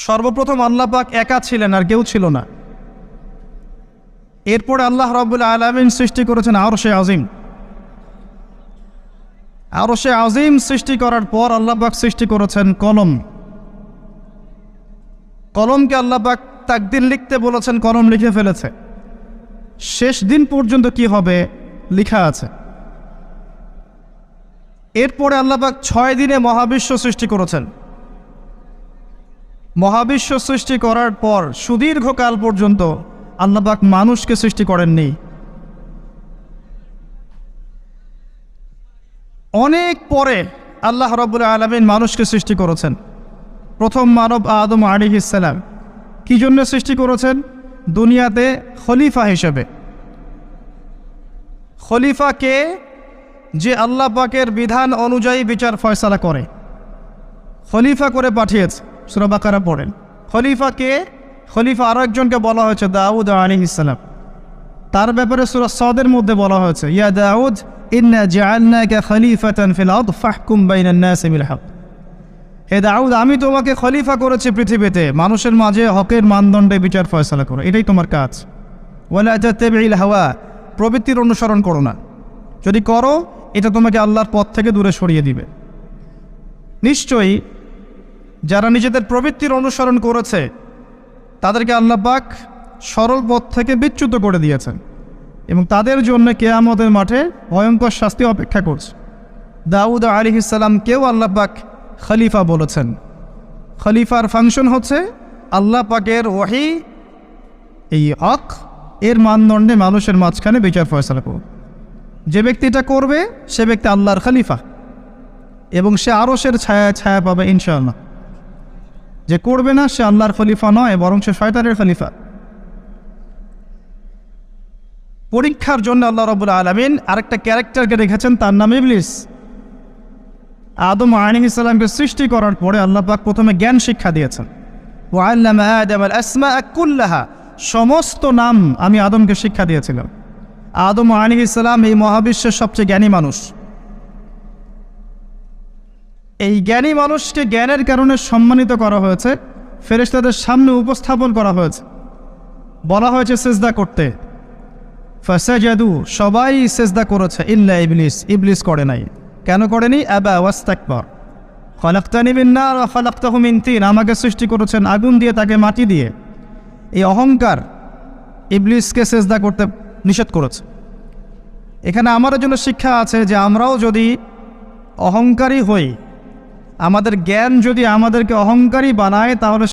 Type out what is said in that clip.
সর্বপ্রথম আল্লাহ পাক একা ছিলেন, আর কেউ ছিল না। এরপরে আল্লাহ রাব্বুল আলামিন সৃষ্টি করেছেন আরশে আজিম। আরশে আজিম সৃষ্টি করার পর আল্লাহ পাক সৃষ্টি করেছেন কলম। কলমকে আল্লাহ পাক তাকদীর লিখতে বলেছেন, কলম লিখে ফেলেছে। শেষ দিন পর্যন্ত কি হবে লেখা আছে। এরপরে আল্লাহ পাক 6 দিনে মহাবিশ্ব সৃষ্টি করেছেন। মহাবিশ্ব সৃষ্টি করার পর সুদীর্ঘকাল পর্যন্ত আল্লাহ পাক মানুষকে সৃষ্টি করেননি। অনেক পরে আল্লাহ রাব্বুল আলামিন মানুষকে সৃষ্টি করেছেন। প্রথম মানব আদম আলাইহিস সালাম কি জন্য সৃষ্টি করেছেন? দুনিয়াতে খলিফা হিসেবে। খলিফাকে যে আল্লাহ পাকের বিধান অনুযায়ী বিচার ফয়সালা করে, খলিফা করে পাঠিয়েছে। সূরা বাকারা পড়েন। খলিফাকে, খলিফা আরো একজনকে বলা হয়েছে দাউদ আলাইহিস সালাম। তার ব্যাপারে সূরা সাদের মধ্যে বলা হয়েছে, ইয়া দাউদ ইন্না জাআলনাকা খলিফাতান ফিল আরদ ফাহকুম বাইনান নাসি বিল হক। হে দাউদ, আমি তোমাকে খলিফা করেছি পৃথিবীতে, মানুষের মাঝে হকের মানদণ্ডে বিচার ফয়সালা করো, এটাই তোমার কাজ। ওয়ালা তাত্তাবিল হাওয়া, প্রবৃত্তির অনুসরণ করো না। যদি করো এটা তোমাকে আল্লাহর পথ থেকে দূরে সরিয়ে দিবে। নিশ্চয়ই যারা নিজেদের প্রবৃত্তির অনুসরণ করেছে তাদেরকে আল্লাহ পাক সরল পথ থেকে বিচ্যুত করে দিয়েছেন এবং তাদের জন্য কিয়ামতের মাঠে ভয়ঙ্কর শাস্তি অপেক্ষা করছে। দাউদ আলাইহিস সালামকেও আল্লাহ পাক খলিফা বলেছেন। খলিফার ফাংশন হচ্ছে আল্লাহ পাকের ওহী, এই হক এর মানদণ্ডে মানুষের মাঝখানে বিচার ফয়সালা করবে। যে ব্যক্তি এটা করবে সে ব্যক্তি আল্লাহর খলিফা এবং সে আরশের ছায়া পাবে ইনশাআল্লাহ। যে করবে না সে আল্লাহর খলিফা নয়, বরং সে শয়তানের খলিফা। পরীক্ষার জন্য আল্লাহ রাব্বুল আলামিন আরেকটা ক্যারেক্টারকে রেখেছেন, তার নাম ইবলিস। আদম আলাইহিস সালামকে সৃষ্টি করার পরে আল্লাহ পাক প্রথমে জ্ঞান শিক্ষা দিয়েছেন। ওয়া আল্লামা আদামাল আসমাআ কুল্লাহা, সমস্ত নাম আমি আদমকে শিক্ষা দিয়েছিলাম। আদম আলাইহিস সালাম এই মহাবিশ্বের সবচেয়ে জ্ঞানী মানুষ। এই জ্ঞানী মানুষকে জ্ঞানের কারণে সম্মানিত করা হয়েছে, ফেরেশতাদের সামনে উপস্থাপন করা হয়েছে, বলা হয়েছে সিজদা করতে। ফাসাজাদু, সবাই সিজদা করেছে ইল্লা ইবলিস, ইবলিস করে নাই। কেন করেনি? আবা ওয়াস্তাকবার। খলাকতানি মিন নার ওয়া খলাকতাহু মিন তিন, আমাকে সৃষ্টি করেছেন আগুন দিয়ে, তাকে মাটি দিয়ে। এই অহংকার ইবলিসকে সিজদা করতে নিষেধ করেছে। এখানে আমাদের জন্য শিক্ষা আছে যে আমরাও যদি অহংকারী হই, আমাদের জ্ঞান যদি আমাদেরকে অহংকারী বানায়, তাহলে